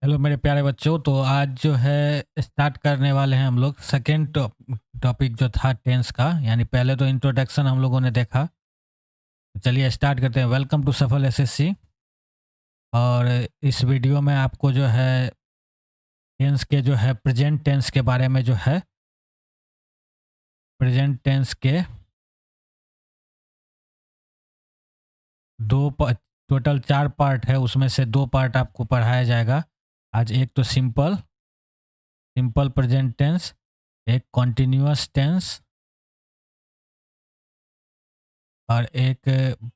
Hello मेरे प्यारे बच्चों। तो आज जो है स्टार्ट करने वाले हैं हम लोग सेकेंड टॉपिक जो था टेंस का। यानी पहले तो इंट्रोडक्शन हम लोगों ने देखा। तो चलिए स्टार्ट करते हैं। वेलकम टू सफल एसएससी। और इस वीडियो में आपको जो है टेंस के जो है प्रेजेंट टेंस के बारे में जो है प्रेजेंट टेंस के दो टोटल 4 पार्ट है, उसमें से 2 पार्ट आपको पढ़ाया जाएगा आज। एक तो सिंपल सिंपल प्रेजेंट टेंस, एक कॉन्टिन्यूअस टेंस और एक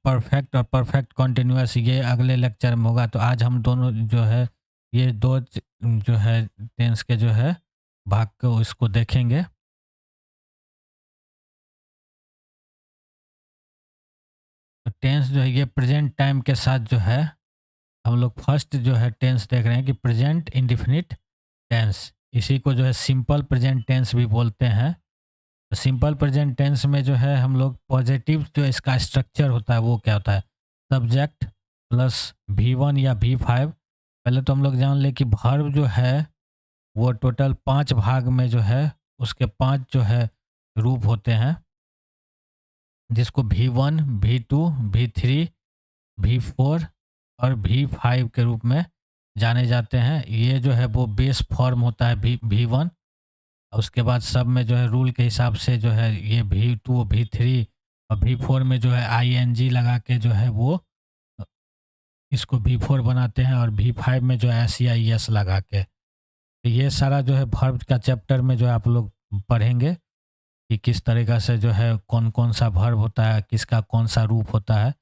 परफेक्ट और परफेक्ट कॉन्टिन्यूअस। ये अगले लेक्चर में होगा। तो आज हम दोनों जो है ये जो है टेंस के जो है भाग को इसको देखेंगे। तो टेंस जो है ये प्रेजेंट टाइम के साथ जो है हम लोग फर्स्ट जो है टेंस देख रहे हैं कि प्रेजेंट इंडिफिनिट टेंस। इसी को जो है सिंपल प्रेजेंट टेंस भी बोलते हैं। तो सिंपल प्रेजेंट टेंस में जो है हम लोग पॉजिटिव जो इसका स्ट्रक्चर होता है वो क्या होता है, सब्जेक्ट प्लस V1 या V5। पहले तो हम लोग जान ले कि वर्ब जो है वो टोटल 5 भाग में जो है उसके 5 जो है रूप होते हैं, जिसको V1, V2, V3, V4 और V5 के रूप में जाने जाते हैं। ये जो है वो बेस फॉर्म होता है V1। उसके बाद सब में जो है रूल के हिसाब से जो है ये V2, V3 और V4 में जो है ING लगा के जो है वो इसको V4 बनाते हैं, और V5 में जो है SEIS लगा के। तो ये सारा जो है वर्ब का चैप्टर में जो है आप लोग पढ़ेंगे कि किस तरीक़ा से जो है कौन-कौन सा वर्ब होता है, किसका कौन सा रूप होता है।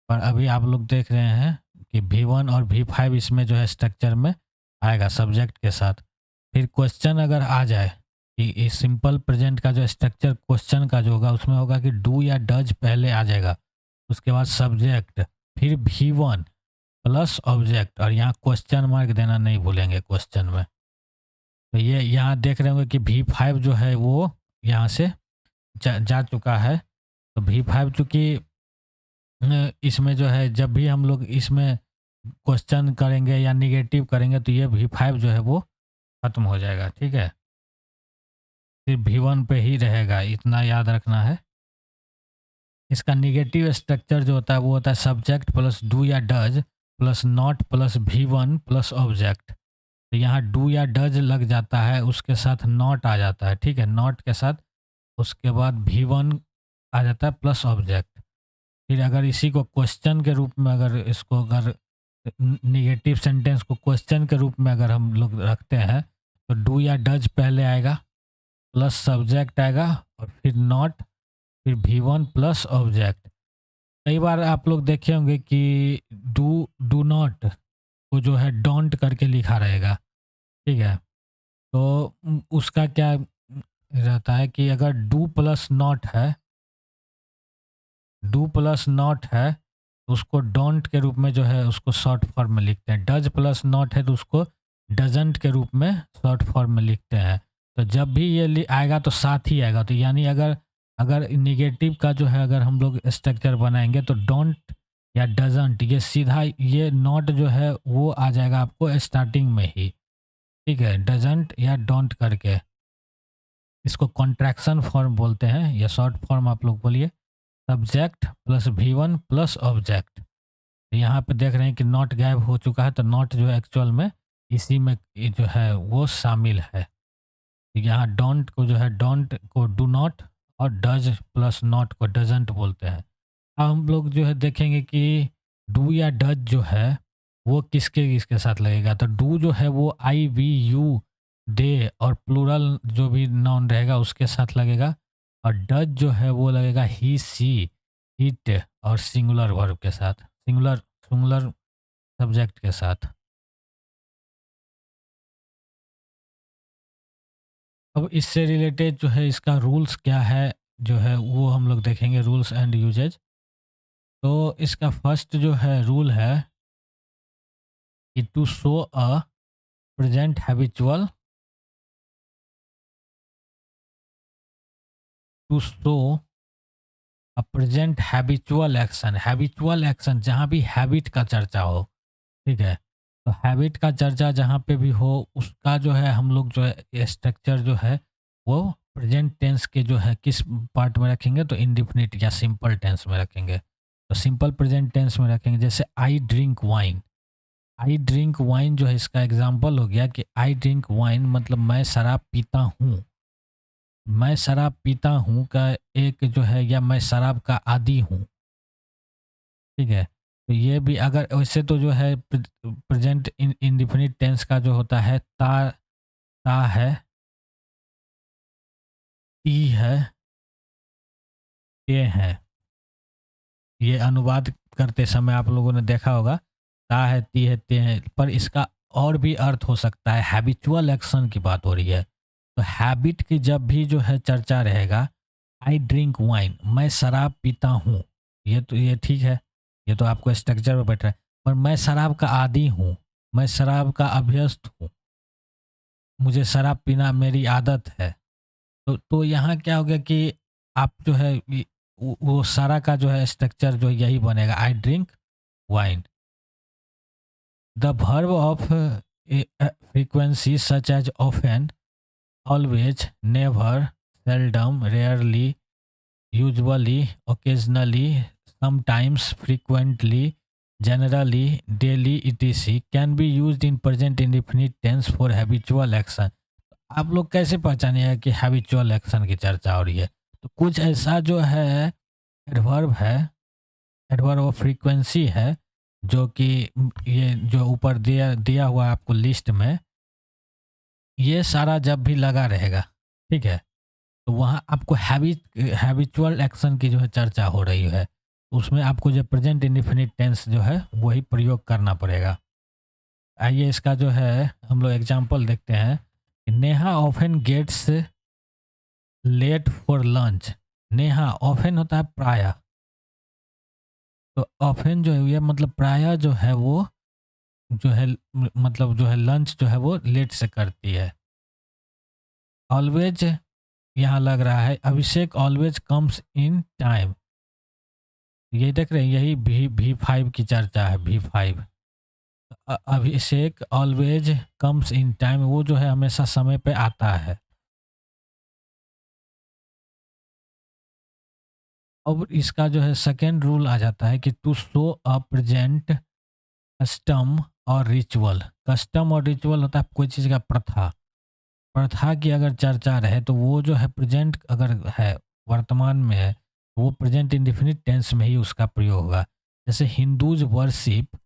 पर अभी आप लोग देख रहे हैं कि V1 और V5 इसमें जो है स्ट्रक्चर में आएगा सब्जेक्ट के साथ। फिर क्वेश्चन अगर आ जाए कि इस सिंपल प्रेजेंट का जो स्ट्रक्चर क्वेश्चन का जो होगा उसमें होगा कि डू या डज पहले आ जाएगा, उसके बाद सब्जेक्ट, फिर V1 प्लस ऑब्जेक्ट, और यहाँ क्वेश्चन मार्क देना नहीं भूलेंगे क्वेश्चन में। तो ये यहाँ देख रहे होंगे कि V5 जो है वो यहाँ से जा चुका है। तो V5 चूँकि इसमें जो है जब भी हम लोग इसमें क्वेश्चन करेंगे या निगेटिव करेंगे तो ये V5 जो है वो खत्म हो जाएगा, ठीक है। फिर V1 पे ही रहेगा, इतना याद रखना है। इसका निगेटिव स्ट्रक्चर जो होता है वो होता है सब्जेक्ट प्लस डू या does plus not plus V1 plus object. तो यहाँ डू या डज लग जाता है, उसके साथ नॉट आ जाता है, ठीक है। नॉट के साथ उसके बाद V1 आ जाता है प्लस ऑब्जेक्ट। फिर अगर इसी को क्वेश्चन के रूप में अगर इसको अगर निगेटिव सेंटेंस को क्वेश्चन के रूप में अगर हम लोग रखते हैं तो डू या डज पहले आएगा, प्लस सब्जेक्ट आएगा, और फिर नॉट, फिर V1 प्लस ऑब्जेक्ट। कई बार आप लोग देखे होंगे कि डू नॉट को जो है डोंट करके लिखा रहेगा, ठीक है। तो उसका क्या रहता है कि अगर डू प्लस नॉट है तो उसको डोंट के रूप में जो है उसको शॉर्ट फॉर्म में लिखते हैं। डज प्लस नॉट है तो उसको डजंट के रूप में शॉर्ट फॉर्म में लिखते हैं। तो जब भी ये आएगा तो साथ ही आएगा। तो यानी अगर अगर निगेटिव का जो है अगर हम लोग स्ट्रक्चर बनाएंगे तो डोंट या डजंट, ये सीधा ये नॉट जो है वो आ जाएगा आपको स्टार्टिंग में ही, ठीक है, डजंट या डोंट करके। इसको कॉन्ट्रैक्शन फॉर्म बोलते हैं या शॉर्ट फॉर्म आप लोग बोलिए। Subject plus V1 plus object. यहाँ पे देख रहे हैं कि नॉट गायब हो चुका है, तो नॉट जो है एक्चुअल में इसी में ये जो है वो शामिल है। यहाँ डोंट को जो है डोंट को डू नॉट और डज प्लस नॉट को डजंट बोलते हैं। अब हम लोग जो है देखेंगे कि डू या डज जो है वो किसके किसके साथ लगेगा। तो डू जो है वो I, V, U, दे और प्लूरल जो भी नाउन रहेगा उसके साथ लगेगा, और डज जो है वो लगेगा ही, सी, इट और सिंगुलर वर्ब के साथ, सिंगुलर सिंगुलर सब्जेक्ट के साथ। अब इससे रिलेटेड जो है इसका रूल्स क्या है जो है वो हम लोग देखेंगे, रूल्स एंड यूजेज। तो इसका फर्स्ट जो है रूल है कि to show a present habitual, to show present habitual action, habitual action जहाँ भी हैबिट का चर्चा हो, ठीक है। तो हैबिट का चर्चा जहाँ पे भी हो उसका जो है हम लोग जो है स्ट्रक्चर जो है वो प्रेजेंट टेंस के जो है किस पार्ट में रखेंगे तो इंडेफिनिट या सिंपल टेंस में रखेंगे। तो सिंपल प्रेजेंट टेंस में रखेंगे जैसे आई ड्रिंक वाइन। आई ड्रिंक वाइन जो है इसका एग्जाम्पल हो गया कि आई ड्रिंक वाइन मतलब मैं शराब पीता हूँ। मैं शराब पीता हूँ का एक जो है या मैं शराब का आदी हूँ। ठीक है? तो ये भी अगर वैसे तो जो है प्रेजेंट इंडेफिनिट टेंस का जो होता है ता है, ती है, ते है। ये अनुवाद करते समय आप लोगों ने देखा होगा, ता है, ती है, ते है, पर इसका और भी अर्थ हो सकता है, हैबिचुअल एक्शन की बात हो रही है। तो हैबिट की जब भी जो है चर्चा रहेगा, आई ड्रिंक वाइन, मैं शराब पीता हूँ, ये ठीक है, ये तो आपको स्ट्रक्चर में बैठ रहा है, पर मैं शराब का आदी हूँ, मैं शराब का अभ्यस्त हूँ, मुझे शराब पीना मेरी आदत है। तो यहाँ क्या हो गया कि आप जो है वो सारा का जो है स्ट्रक्चर जो यही बनेगा, I drink wine. The verb of frequency such as often, always, never, seldom, rarely, usually, occasionally, sometimes, frequently, generally, daily, etc. can be used in present indefinite tense for habitual action। आप लोग कैसे पहचानिएगा कि habitual action की चर्चा हो रही है? तो कुछ ऐसा जो है एडवर्ब है, एडवर्ब ऑफ फ्रीक्वेंसी है, जो कि ये जो ऊपर दिया दिया हुआ है आपको लिस्ट में, ये सारा जब भी लगा रहेगा, ठीक है? तो वहाँ आपको हैबिचुअल एक्शन की जो है चर्चा हो रही है। उसमें आपको जो प्रेजेंट इंडेफिनिट टेंस जो है वही प्रयोग करना पड़ेगा। आइए इसका जो है हम लोग एग्जांपल देखते हैं। Neha often gets late for lunch. Neha often होता है प्रायः, तो ऑफन जो है ये मतलब प्रायः जो है वो जो है मतलब जो है लंच जो है वो लेट से करती है। ऑलवेज यहाँ लग रहा है अभिषेक ऑलवेज कम्स इन टाइम। ये देख रहे हैं यही V5 की चर्चा है, V5। Abhishek always comes in time, वो जो है हमेशा समय पे आता है। अब इसका जो है सेकेंड रूल आ जाता है कि to show a present custom और रिचुअल। कस्टम और रिचुअल होता है कोई चीज़ का प्रथा। प्रथा की अगर चर्चा रहे तो वो जो है प्रेजेंट अगर है, वर्तमान में है, तो वो प्रेजेंट इंडेफिनिट टेंस में ही उसका प्रयोग होगा। जैसे हिंदूज वर्शिप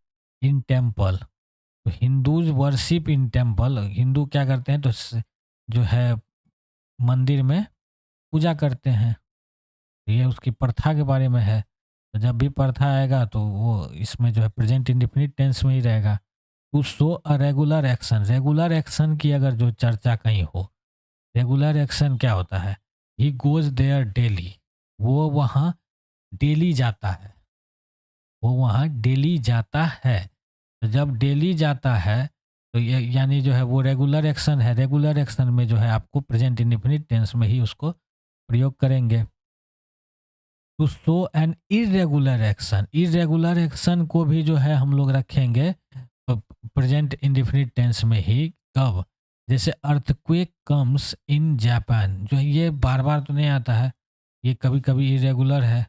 इन टेम्पल। तो Hindus worship in temple, Hindu क्या करते हैं तो जो है मंदिर में पूजा करते हैं। ये उसकी प्रथा के बारे में है। तो जब भी प्रथा आएगा तो वो इसमें जो है प्रेजेंट इंडेफिनिट टेंस में ही रहेगा। To show a regular action, regular action की अगर जो चर्चा कहीं हो, रेगुलर एक्शन क्या होता है? ही गोज देयर डेली, वो वहाँ डेली जाता है, वो वहाँ डेली जाता है। तो जब डेली जाता है तो ये यानी जो है वो रेगुलर एक्शन है। रेगुलर एक्शन में जो है आपको प्रेजेंट इंडेफिनिट टेंस में ही उसको प्रयोग करेंगे। To show an irregular action, irregular action को भी जो है हम लोग रखेंगे तो प्रेजेंट इंडेफिनिट टेंस में ही। कब? जैसे अर्थक्वेक कम्स इन जापान, जो है ये बार बार तो नहीं आता है, ये कभी कभी इरेगुलर है।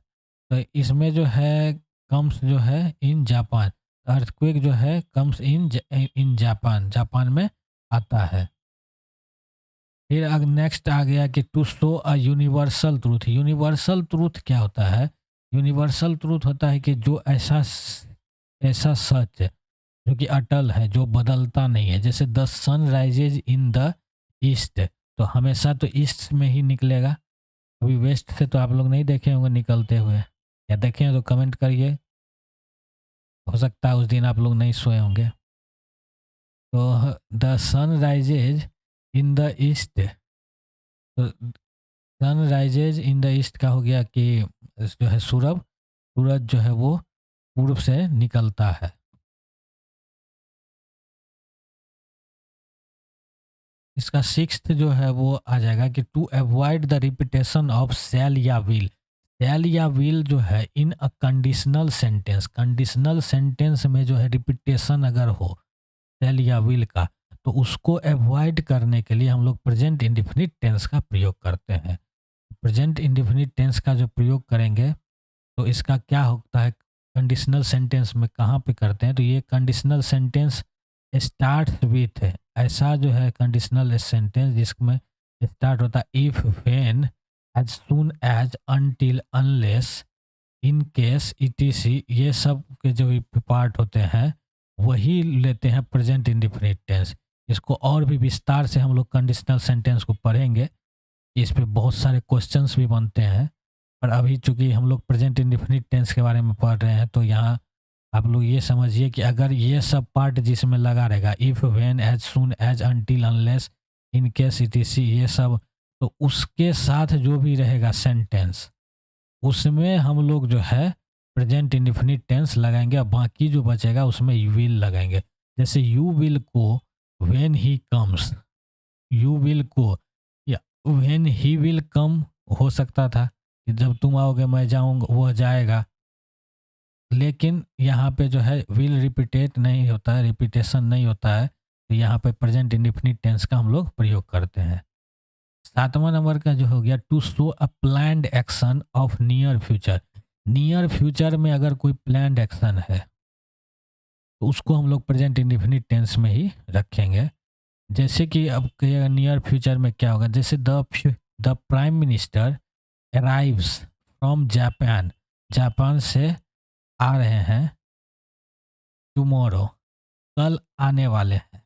तो इसमें जो है कम्स जो है इन जापान, अर्थक्वेक जो है कम्स इन जापान, जापान में आता है। फिर अग नेक्स्ट आ गया कि to show a universal truth. Universal truth क्या होता है? यूनिवर्सल ट्रूथ होता है कि जो ऐसा सच है जो कि अटल है, जो बदलता नहीं है। जैसे the sun rises in the east, तो हमेशा तो ईस्ट में ही निकलेगा, कभी वेस्ट से तो आप लोग नहीं देखे होंगे निकलते हुए, या देखे हैं तो कमेंट करिए, हो सकता है उस दिन आप लोग नहीं सोए होंगे। तो the sun rises in the east, तो sun rises in the east का हो गया कि जो है सूरज जो है वो पूर्व से निकलता है। इसका सिक्स्थ जो है वो आ जाएगा कि to avoid the repetition of shall या विल। शैल या विल जो है in a conditional sentence, conditional sentence में जो है रिपीटेशन अगर हो, शैल या विल का, तो उसको अवॉइड करने के लिए हम लोग प्रेजेंट इंडेफिनिट टेंस का प्रयोग करते हैं। प्रेजेंट इंडेफिनिट टेंस का जो प्रयोग करेंगे तो इसका क्या होता है, कंडीशनल सेंटेंस में कहाँ पे करते हैं, तो ये कंडीशनल सेंटेंस स्टार्ट विथ है, ऐसा जो है कंडीशनल सेंटेंस जिसमें स्टार्ट होता है if, when, as soon as, until, unless, in case, ETC, ये सब के जो पार्ट होते हैं वही लेते हैं प्रेजेंट इंडेफिनिट टेंस। इसको और भी विस्तार से हम लोग कंडीशनल सेंटेंस को पढ़ेंगे, इस पे बहुत सारे क्वेश्चंस भी बनते हैं। पर अभी चूंकि हम लोग प्रेजेंट इंडेफिनिट टेंस के बारे में पढ़ रहे हैं तो यहाँ आप लोग ये समझिए कि अगर ये सब पार्ट जिसमें लगा रहेगा if, when, as soon as, until, unless, in case, ETC, ये सब, तो उसके साथ जो भी रहेगा सेंटेंस उसमें हम लोग जो है प्रेजेंट इंडेफिनिट टेंस लगाएंगे और बाकी जो बचेगा उसमें यू विल लगाएंगे। जैसे यू विल को when he comes, you will को या व्हेन ही विल कम हो सकता था कि जब तुम आओगे मैं जाऊंगा, वो जाएगा। लेकिन यहाँ पे जो है विल रिपीटेट नहीं होता है, रिपीटेशन नहीं होता है, तो यहाँ पे प्रेजेंट इंडेफिनिट टेंस का हम लोग प्रयोग करते हैं। सातवां नंबर का जो हो गया to show a planned action of near future. Near future में अगर कोई प्लान्ड एक्शन है तो उसको हम लोग प्रेजेंट इंडेफिनिट टेंस में ही रखेंगे। जैसे कि अब नियर फ्यूचर में क्या होगा, जैसे the prime minister arrives from Japan, Japan से आ रहे हैं, टुमारो, कल आने वाले हैं।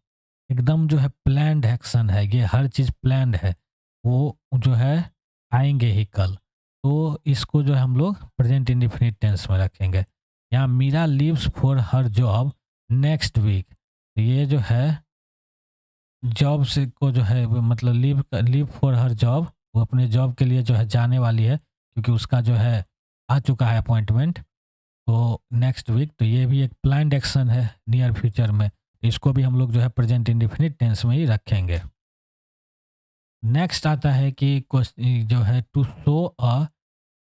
एकदम जो है प्लान्ड एक्शन है, ये हर चीज़ प्लान्ड है, वो जो है आएंगे ही कल, तो इसको जो है हम लोग प्रेजेंट इंडेफिनिट टेंस में रखेंगे। यहाँ Meera leaves for her job next week, तो ये जो है जॉब से को जो है वो मतलब लीव फॉर हर जॉब, वो अपने जॉब के लिए जो है जाने वाली है क्योंकि उसका जो है आ चुका है अपॉइंटमेंट, तो नेक्स्ट वीक, तो ये भी एक प्लान्ड एक्शन है नियर फ्यूचर में, तो इसको भी हम लोग जो है प्रेजेंट इंडेफिनिट टेंस में ही रखेंगे। नेक्स्ट आता है कि जो है to show a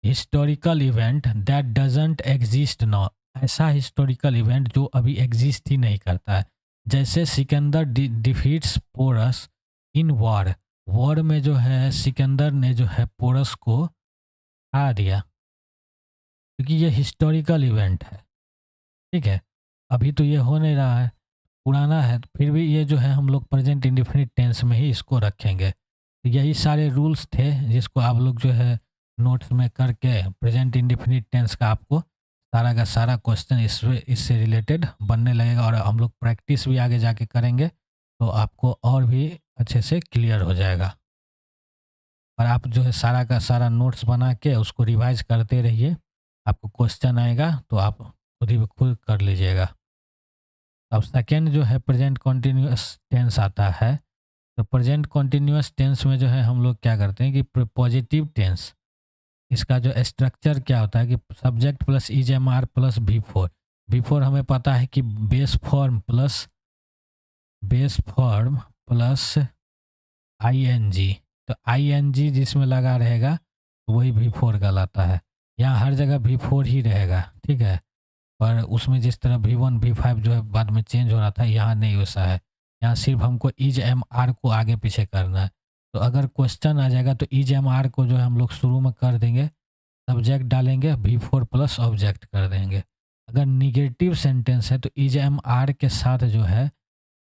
historical event that doesn't exist now, ऐसा हिस्टोरिकल इवेंट जो अभी एग्जिस्ट ही नहीं करता है। जैसे Sikandar defeats Porus in war, war में जो है सिकंदर ने जो है पोरस को हरा दिया, क्योंकि ये हिस्टोरिकल इवेंट है, ठीक है। अभी तो ये हो नहीं रहा है, पुराना है, तो फिर भी ये जो है हम लोग प्रेजेंट इंडेफिनिट टेंस में ही इसको रखेंगे। तो यही सारे रूल्स थे जिसको आप लोग जो है नोट्स में करके प्रेजेंट इंडेफिनिट टेंस का आपको सारा का सारा क्वेश्चन इससे रिलेटेड बनने लगेगा, और हम लोग प्रैक्टिस भी आगे जाके करेंगे तो आपको और भी अच्छे से क्लियर हो जाएगा। और आप जो है सारा का सारा नोट्स बना के उसको रिवाइज करते रहिए, आपको क्वेश्चन आएगा तो आप खुद ही खुद कर लीजिएगा। अब सेकेंड जो है प्रेजेंट कॉन्टिन्यूअस टेंस आता है, तो प्रेजेंट कॉन्टिन्यूअस टेंस में जो है हम लोग क्या करते हैं कि पॉजिटिव टेंस, इसका जो स्ट्रक्चर क्या होता है कि subject plus is am are plus V four, V four हमें पता है कि base form plus I N G, तो आई एन जी जिसमें लगा रहेगा तो वही वी फोर कहलाता है। यहाँ हर जगह वी फोर ही रहेगा, ठीक है, पर उसमें जिस तरह V1 V5 जो है बाद में चेंज हो रहा था, यहाँ नहीं वैसा है। यहाँ सिर्फ हमको इज एम आर को आगे पीछे करना है। तो अगर क्वेश्चन आ जाएगा तो इज एम आर को जो है हम लोग शुरू में कर देंगे, सब्जेक्ट डालेंगे, V4 प्लस ऑब्जेक्ट कर देंगे। अगर निगेटिव सेंटेंस है तो इज एम आर के साथ जो है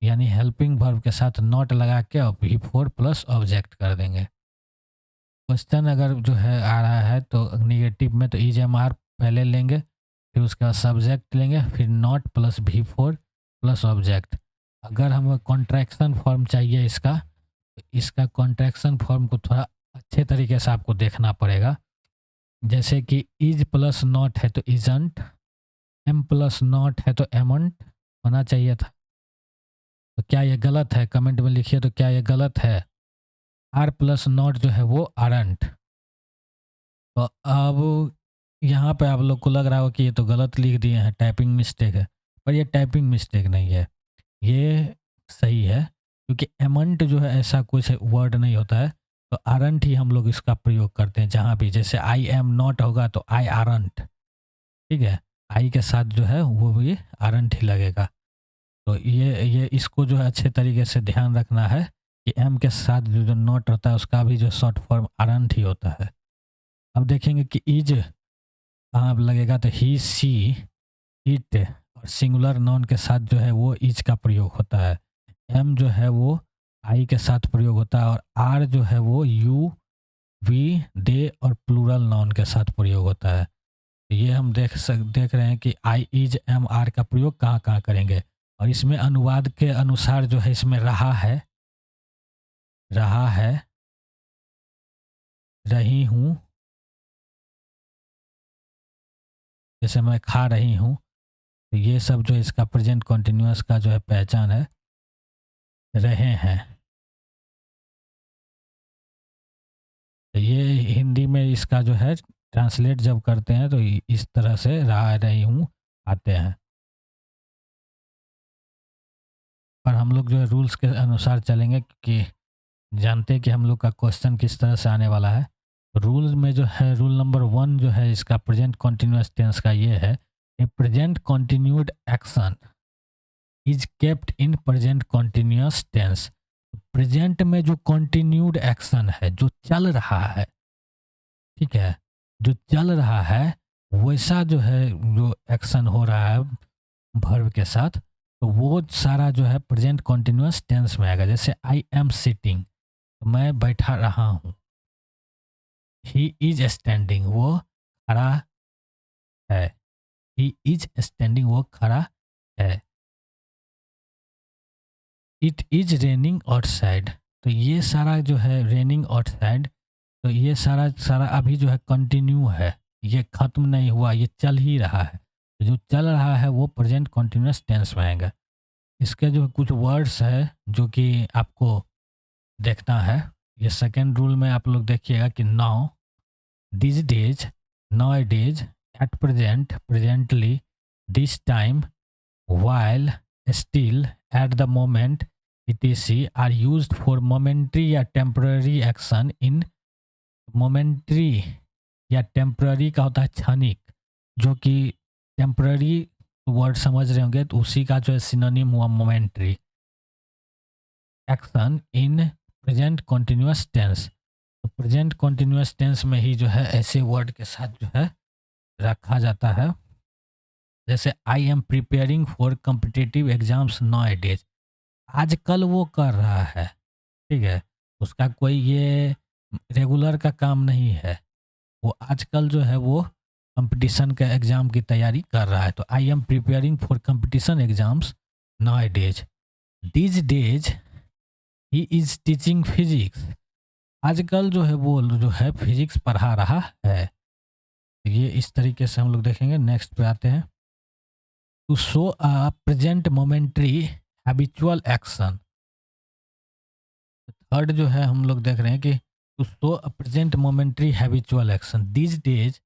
यानी हेल्पिंग वर्ब के साथ नॉट लगा के और V4 प्लस ऑब्जेक्ट कर देंगे। क्वेश्चन अगर जो है आ रहा है तो निगेटिव में तो इज एम आर पहले लेंगे, फिर उसके बाद सब्जेक्ट लेंगे, फिर not plus V4 plus object. अगर हमें कॉन्ट्रैक्शन फॉर्म चाहिए इसका, तो इसका कॉन्ट्रैक्शन फॉर्म को थोड़ा अच्छे तरीके से आपको देखना पड़ेगा। जैसे कि इज प्लस नॉट है तो इजंट, एम प्लस नॉट है तो एमंट होना चाहिए था। तो क्या ये गलत है, कमेंट में लिखिए तो क्या ये गलत है। आर प्लस नॉट जो है वो आरंट। तो अब यहाँ पे आप लोग को लग रहा हो कि ये तो गलत लिख दिए हैं, टाइपिंग मिस्टेक है, पर ये टाइपिंग मिस्टेक नहीं है, ये सही है, क्योंकि एमंट जो है ऐसा कुछ वर्ड नहीं होता है, तो आरंट ही हम लोग इसका प्रयोग करते हैं जहाँ भी। जैसे आई एम नॉट होगा तो आई आरंट, ठीक है, आई के साथ जो है वो भी आरंट ही लगेगा। तो ये इसको जो है अच्छे तरीके से ध्यान रखना है कि एम के साथ जो नॉट होता है उसका भी जो शॉर्ट फॉर्म आरंट ही होता है। अब देखेंगे कि इज कहाँ लगेगा, तो ही, सी, इट और सिंगुलर नाउन के साथ जो है वो इज का प्रयोग होता है। एम जो है वो आई के साथ प्रयोग होता है और आर जो है वो यू, वी, दे और प्लूरल नाउन के साथ प्रयोग होता है। तो ये हम देख रहे हैं कि आई, इज, एम, आर का प्रयोग कहाँ कहाँ करेंगे। और इसमें अनुवाद के अनुसार जो है इसमें रहा है, रही हूँ, जैसे मैं खा रही हूँ। तो ये सब जो इसका प्रेजेंट कॉन्टिन्यूअस का जो है पहचान है, रहे हैं। तो ये हिंदी में इसका जो है ट्रांसलेट जब करते हैं तो इस तरह से रहा, रही हूँ आते हैं। पर हम लोग जो है रूल्स के अनुसार चलेंगे कि जानते हैं कि हम लोग का क्वेश्चन किस तरह से आने वाला है। रूल्स में जो है रूल नंबर 1 जो है इसका प्रेजेंट कॉन्टिन्यूअस टेंस का ये है, a present continued action is kept in present continuous tense. Present में जो कॉन्टिन्यूड एक्शन है, जो चल रहा है, ठीक है, जो चल रहा है वैसा जो है, जो एक्शन हो रहा है वर्ब के साथ, तो वो सारा जो है प्रेजेंट कॉन्टिन्यूअस टेंस में आएगा। जैसे आई एम सिटिंग, तो मैं बैठा रहा हूँ। ही इज स्टैंडिंग, वो खड़ा है। ही इज स्टैंडिंग, वो खड़ा है। इट इज रेनिंग आउटसाइड, तो ये सारा जो है रेनिंग आउटसाइड, तो ये सारा सारा अभी जो है कंटिन्यू है, ये खत्म नहीं हुआ, ये चल ही रहा है। तो जो चल रहा है वो प्रेजेंट कॉन्टिन्यूअस टेंस में आएगा। इसके जो कुछ वर्ड्स है जो कि आपको देखना है, ये सेकेंड रूल में आप लोग देखिएगा कि नाउ, दिस डेज, नॉ days, at present, presently, this time, while, still, at the moment, etc. are used for momentary या temporary action in momentary या temporary का होता है क्षणिक, जो कि temporary वर्ड समझ रहे होंगे तो उसी का जो है सिनोनिम हुआ momentary action in present continuous tense। तो प्रेजेंट कॉन्टिन्यूस टेंस में ही जो है ऐसे वर्ड के साथ जो है रखा जाता है। जैसे I am preparing for competitive exams now days, आजकल वो कर रहा है, ठीक है, उसका कोई ये रेगुलर का काम नहीं है, वो आजकल जो है वो कंपटीशन का एग्ज़ाम की तैयारी कर रहा है। तो I am preparing for competition exams now days, these days he is teaching physics, आजकल जो है वो जो है फिजिक्स पढ़ा रहा है। ये इस तरीके से हम लोग देखेंगे। नेक्स्ट पे आते हैं, to show a present momentary habitual action. Third जो है हम लोग देख रहे हैं कि to show a present momentary habitual action, these days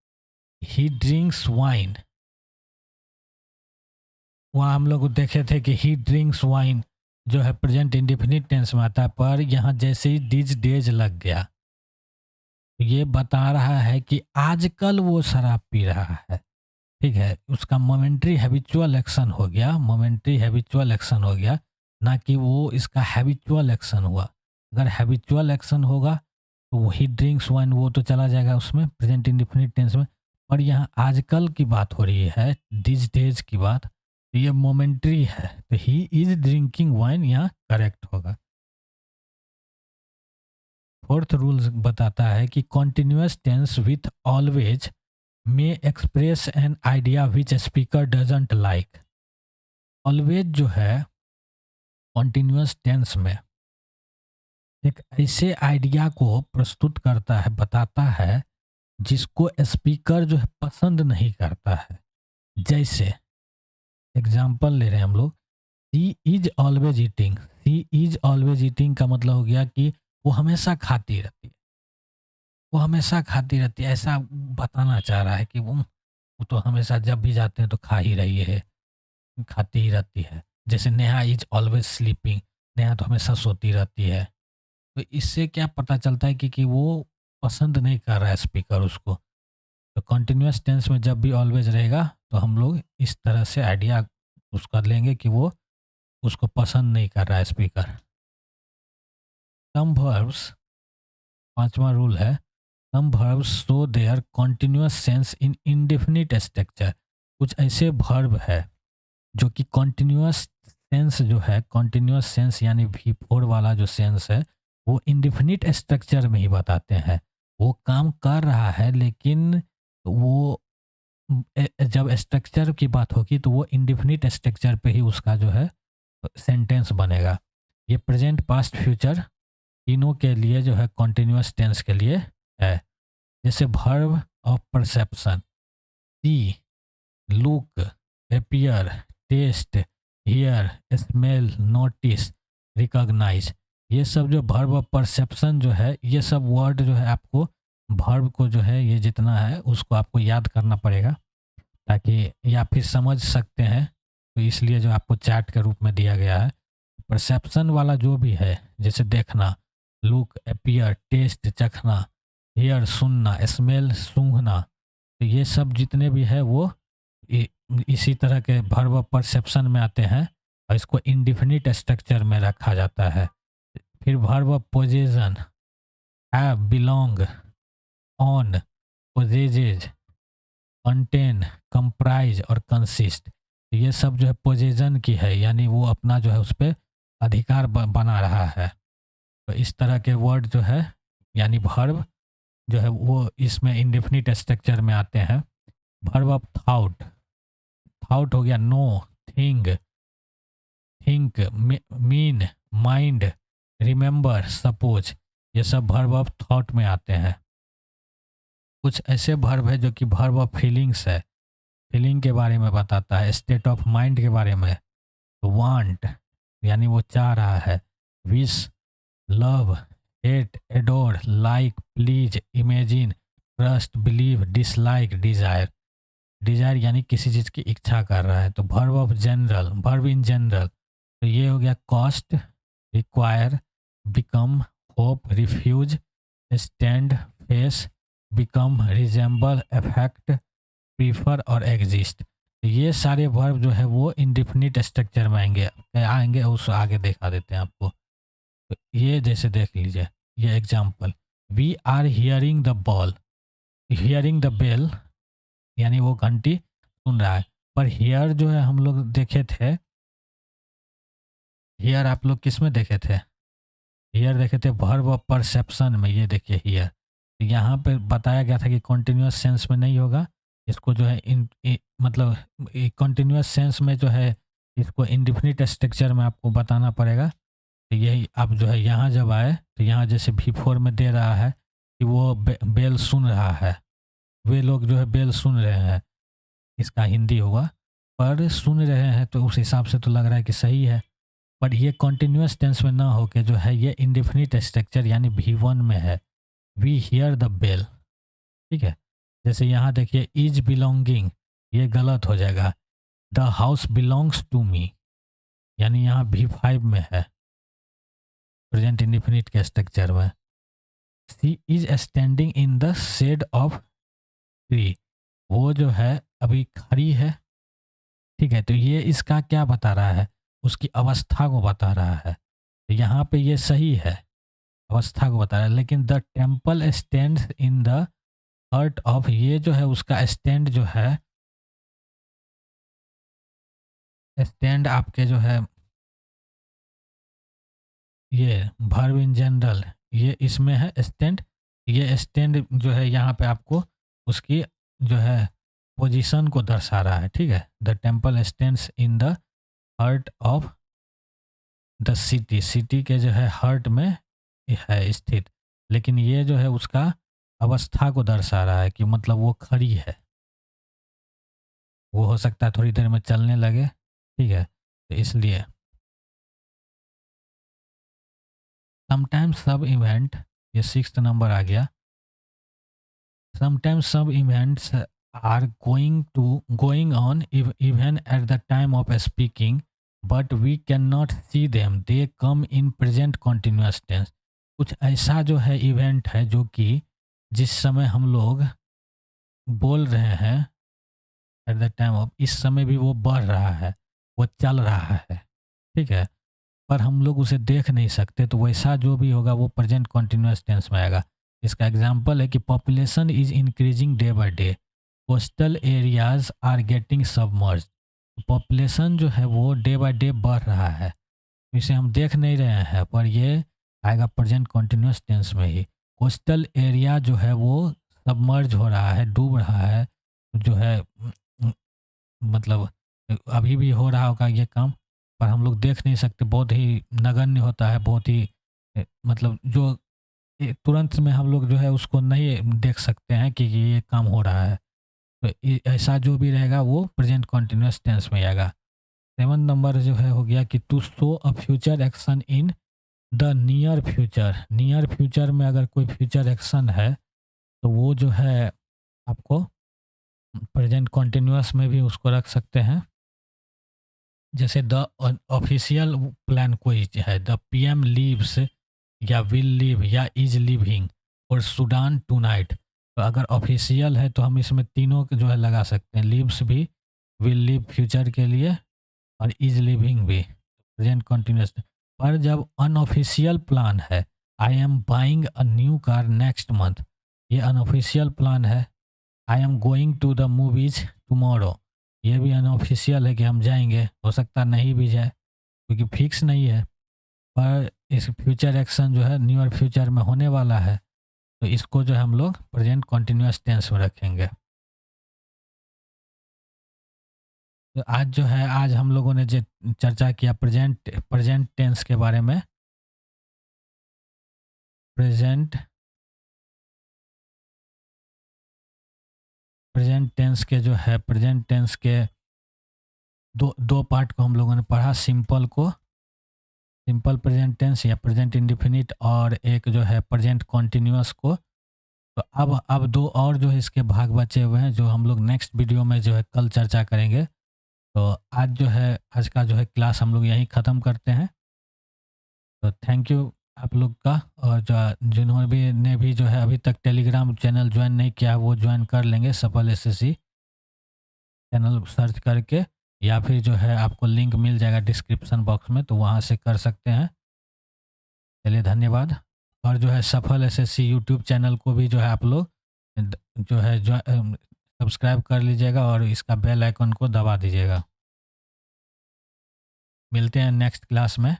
he drinks wine. वहाँ हम लोग देखे थे कि ही ड्रिंक्स वाइन जो है प्रेजेंट इंडेफिनिट टेंस में आता है, पर यहाँ जैसे ही दीज डेज लग गया तो ये बता रहा है कि आजकल वो शराब पी रहा है, ठीक है, उसका मोमेंट्री हैबिचुअल एक्शन हो गया, मोमेंट्री हैबिचुअल एक्शन हो गया, ना कि वो इसका हैबिचुअल एक्शन हुआ। अगर हैबिचुअल एक्शन होगा तो वही ड्रिंक्स वाइन वो तो चला जाएगा उसमें प्रेजेंट इंडिफिनिट टेंस में। और यहाँ आजकल की बात हो रही है, दिस डेज की बात, तो ये मोमेंट्री है, तो ही इज ड्रिंकिंग वाइन यहाँ करेक्ट होगा। फोर्थ रूल बताता है कि continuous tense with always may express an idea which speaker doesn't like. Always जो है कॉन्टिन्यूअस टेंस में एक ऐसे आइडिया को प्रस्तुत करता है, बताता है, जिसको स्पीकर जो है पसंद नहीं करता है। जैसे एग्जाम्पल ले रहे हैं हम लोग, she is always eating, she is always eating का मतलब हो गया कि वो हमेशा खाती रहती है, वो हमेशा खाती रहती है, ऐसा बताना चाह रहा है कि वो तो हमेशा जब भी जाते हैं तो खा ही रही है, खाती ही रहती है। जैसे Neha is always sleeping, Neha तो हमेशा सोती रहती है। तो इससे क्या पता चलता है कि वो पसंद नहीं कर रहा है स्पीकर उसको। तो कंटिन्यूअस टेंस में जब भी ऑलवेज रहेगा तो हम लोग इस तरह से आइडिया उसका लेंगे कि वो उसको पसंद नहीं कर रहा है स्पीकर। सम वर्ब्स, पांचवा रूल है, some verbs show their continuous sense in indefinite structure. कुछ ऐसे वर्ब है जो कि कॉन्टिन्यूअस सेंस जो है, कॉन्टिन्यूअस सेंस यानी वी फोर वाला जो सेंस है, वो इंडेफिनिट स्ट्रक्चर में ही बताते हैं। वो काम कर रहा है लेकिन वो जब स्ट्रक्चर की बात होगी तो वो इंडेफिनिट स्ट्रक्चर पे ही उसका जो है सेंटेंस बनेगा। ये प्रेजेंट पास्ट फ्यूचर तीनों के लिए जो है कॉन्टिन्यूअस टेंस के लिए है। जैसे verb of perception, see, look, appear, taste, hear, smell, notice, recognise, ये सब जो वर्ब ऑफ परसेप्शन जो है, ये सब वर्ड जो है आपको वर्ब को जो है ये जितना है उसको आपको याद करना पड़ेगा, ताकि या फिर समझ सकते हैं, तो इसलिए जो आपको चार्ट के रूप में दिया गया है। परसेप्शन वाला जो भी है, जैसे देखना, लुक, अपीयर, टेस्ट चखना, हियर सुनना, स्मेल सूंघना, तो ये सब जितने भी है वो इ- इसी तरह के वर्ब परसेप्शन में आते हैं और इसको इंडिफिनिट स्ट्रक्चर में रखा जाता है। फिर verb possession, have, belong, own, possesses, contain, comprise और कंसिस्ट, ये सब जो है पोजेशन की है, यानी वो अपना जो है उस पर अधिकार बना रहा है। तो इस तरह के वर्ड जो है यानी वर्ब जो है वो इसमें इंडेफिनिट स्ट्रक्चर में आते हैं। वर्ब ऑफ थाउट, थाउट हो गया know, thing, think, mean, mind, remember, suppose, ये सब वर्ब ऑफ थॉट में आते हैं। कुछ ऐसे वर्ब है जो कि वर्ब ऑफ फीलिंग्स है, फीलिंग के बारे में बताता है, स्टेट ऑफ माइंड के बारे में। वांट यानी वो चाह रहा है, wish, love, hate, adore, like, please, imagine, trust, believe, dislike, desire, desire यानी किसी चीज़ की इच्छा कर रहा है। तो verb of general, verb in general, तो ये हो गया cost, require, become, hope, refuse, stand, face, become, resemble, affect, prefer और एग्जिस्ट। तो ये सारे वर्ब जो है वो इंडिफिनिट स्ट्रक्चर में आएंगे आएंगे उस आगे दिखा देते हैं आपको। तो ये जैसे देख लीजिए, ये example, we are hearing the ball, hearing the bell यानी वो घंटी सुन रहा है। पर हियर जो है हम लोग देखे थे, हियर आप लोग किस में देखे थे, हियर देखे थे वर्ब ऑफ परसेप्शन में। ये देखिए हियर, तो यहाँ पे बताया गया था कि कॉन्टिन्यूअस सेंस में नहीं होगा, इसको जो है मतलब कॉन्टिन्यूअस सेंस में जो है इसको इंडिफिनिट स्ट्रक्चर में आपको बताना पड़ेगा। तो यही आप जो है यहाँ जब आए तो यहाँ जैसे भी फोर में दे रहा है कि वो बेल सुन रहा है, वे लोग जो है बेल सुन रहे हैं, इसका हिंदी होगा, पर सुन रहे हैं तो उस हिसाब से तो लग रहा है कि सही है। बट ये कॉन्टिन्यूअस टेंस में ना होके जो है ये इंडेफिनिट स्ट्रक्चर यानी भी वन में है, वी हियर द बेल। ठीक है, जैसे यहाँ देखिए इज बिलोंगिंग, ये गलत हो जाएगा, the house belongs to me, यानी यहाँ भी फाइव में है प्रेजेंट इंडेफिनिट के स्ट्रक्चर में। She is standing in the shade of tree, वो जो है अभी खड़ी है। ठीक है, तो ये इसका क्या बता रहा है, उसकी अवस्था को बता रहा है। तो यहाँ पे ये सही है, अवस्था को बता रहा है, लेकिन the temple stand in the hurt of, ये जो है उसका स्टैंड जो है, स्टैंड आपके जो है ये वर्ब इन जनरल, ये इसमें है स्टैंड, ये स्टैंड जो है यहाँ पे आपको उसकी जो है पोजीशन को दर्शा रहा है। ठीक है, the temple stands in the hurt of the city, city के जो है हर्ट में है स्थित, लेकिन ये जो है उसका अवस्था को दर्शा रहा है कि मतलब वो खड़ी है, वो हो सकता है थोड़ी देर में चलने लगे। ठीक है, तो इसलिए समटाइम्स सब इवेंट, ये सिक्स्थ नंबर आ गया, sometimes some events are going on even at the time of speaking but we can not see them, they come in present continuous tense. कुछ ऐसा जो है इवेंट है जो कि जिस समय हम लोग बोल रहे हैं एट द टाइम ऑफ, इस समय भी वो बढ़ रहा है, वो चल रहा है। ठीक है? पर हम लोग उसे देख नहीं सकते, तो वैसा जो भी होगा वो प्रेजेंट कंटीन्यूअस टेंस में आएगा। इसका एग्जांपल है कि population is increasing day by day, coastal areas are getting submerged. Population जो है वो डे बाय डे बढ़ रहा है। इसे हम देख नहीं रहे हैं, पर ये आएगा प्रेजेंट कंटीन्यूअस टेंस में ही। कोस्टल एरिया जो है वो सबमर्ज हो रहा है, डूब रहा है, जो है मतलब अभी भी हो रहा होगा ये काम, पर हम लोग देख नहीं सकते, बहुत ही नगण्य होता है, बहुत ही मतलब जो तुरंत में हम लोग जो है उसको नहीं देख सकते हैं कि ये काम हो रहा है। तो ऐसा जो भी रहेगा वो प्रेजेंट कंटिन्यूअस टेंस में आएगा। 7 नंबर जो है हो गया कि to show a future action in the near future. Near future में अगर कोई फ्यूचर एक्शन है तो वो जो है आपको प्रेजेंट कंटिन्यूअस में भी उसको रख सकते हैं। जैसे द ऑफिशियल प्लान कोई है, द पीएम लीव्स या विल लीव या इज लिविंग और सूडान टुनाइट। तो अगर ऑफिशियल है तो हम इसमें तीनों के जो है लगा सकते हैं, लीव्स भी, विल लीव फ्यूचर के लिए और इज लिविंग भी प्रेजेंट कंटिन्यूअस। पर जब अनऑफिशियल प्लान है, I am buying a new car next month, ये अनऑफिशियल प्लान है। I am going to the movies tomorrow, ये भी अनऑफिशियल है कि हम जाएंगे, हो सकता नहीं भी जाए क्योंकि फिक्स नहीं है। पर इस फ्यूचर एक्शन जो है नियर फ्यूचर में होने वाला है, तो इसको जो है हम लोग प्रेजेंट कंटिन्यूअस टेंस में रखेंगे। तो आज जो है, आज हम लोगों ने जो चर्चा किया प्रेजेंट प्रेजेंट टेंस के बारे में, प्रेजेंट प्रेजेंट टेंस के जो है प्रेजेंट टेंस के दो दो पार्ट को हम लोगों ने पढ़ा, सिंपल को, सिंपल प्रेजेंट टेंस या प्रेजेंट इंडिफिनिट, और एक जो है प्रेजेंट कंटिन्यूअस को। तो अब दो और जो है इसके भाग बचे हुए हैं, जो हम लोग नेक्स्ट वीडियो में जो है कल चर्चा करेंगे। तो आज जो है, आज का जो है क्लास हम लोग यहीं ख़त्म करते हैं। तो थैंक यू आप लोग का, और जो जिन्होंने भी ने भी जो है अभी तक टेलीग्राम चैनल ज्वाइन नहीं किया है वो ज्वाइन कर लेंगे, सफल एसएससी चैनल सर्च करके, या फिर जो है आपको लिंक मिल जाएगा डिस्क्रिप्शन बॉक्स में, तो वहाँ से कर सकते हैं। चलिए धन्यवाद। और जो है सफल एसएससी यूट्यूब चैनल को भी जो है आप लोग जो है सब्सक्राइब कर लीजिएगा और इसका बेल आइकन को दबा दीजिएगा। मिलते हैं नेक्स्ट क्लास में।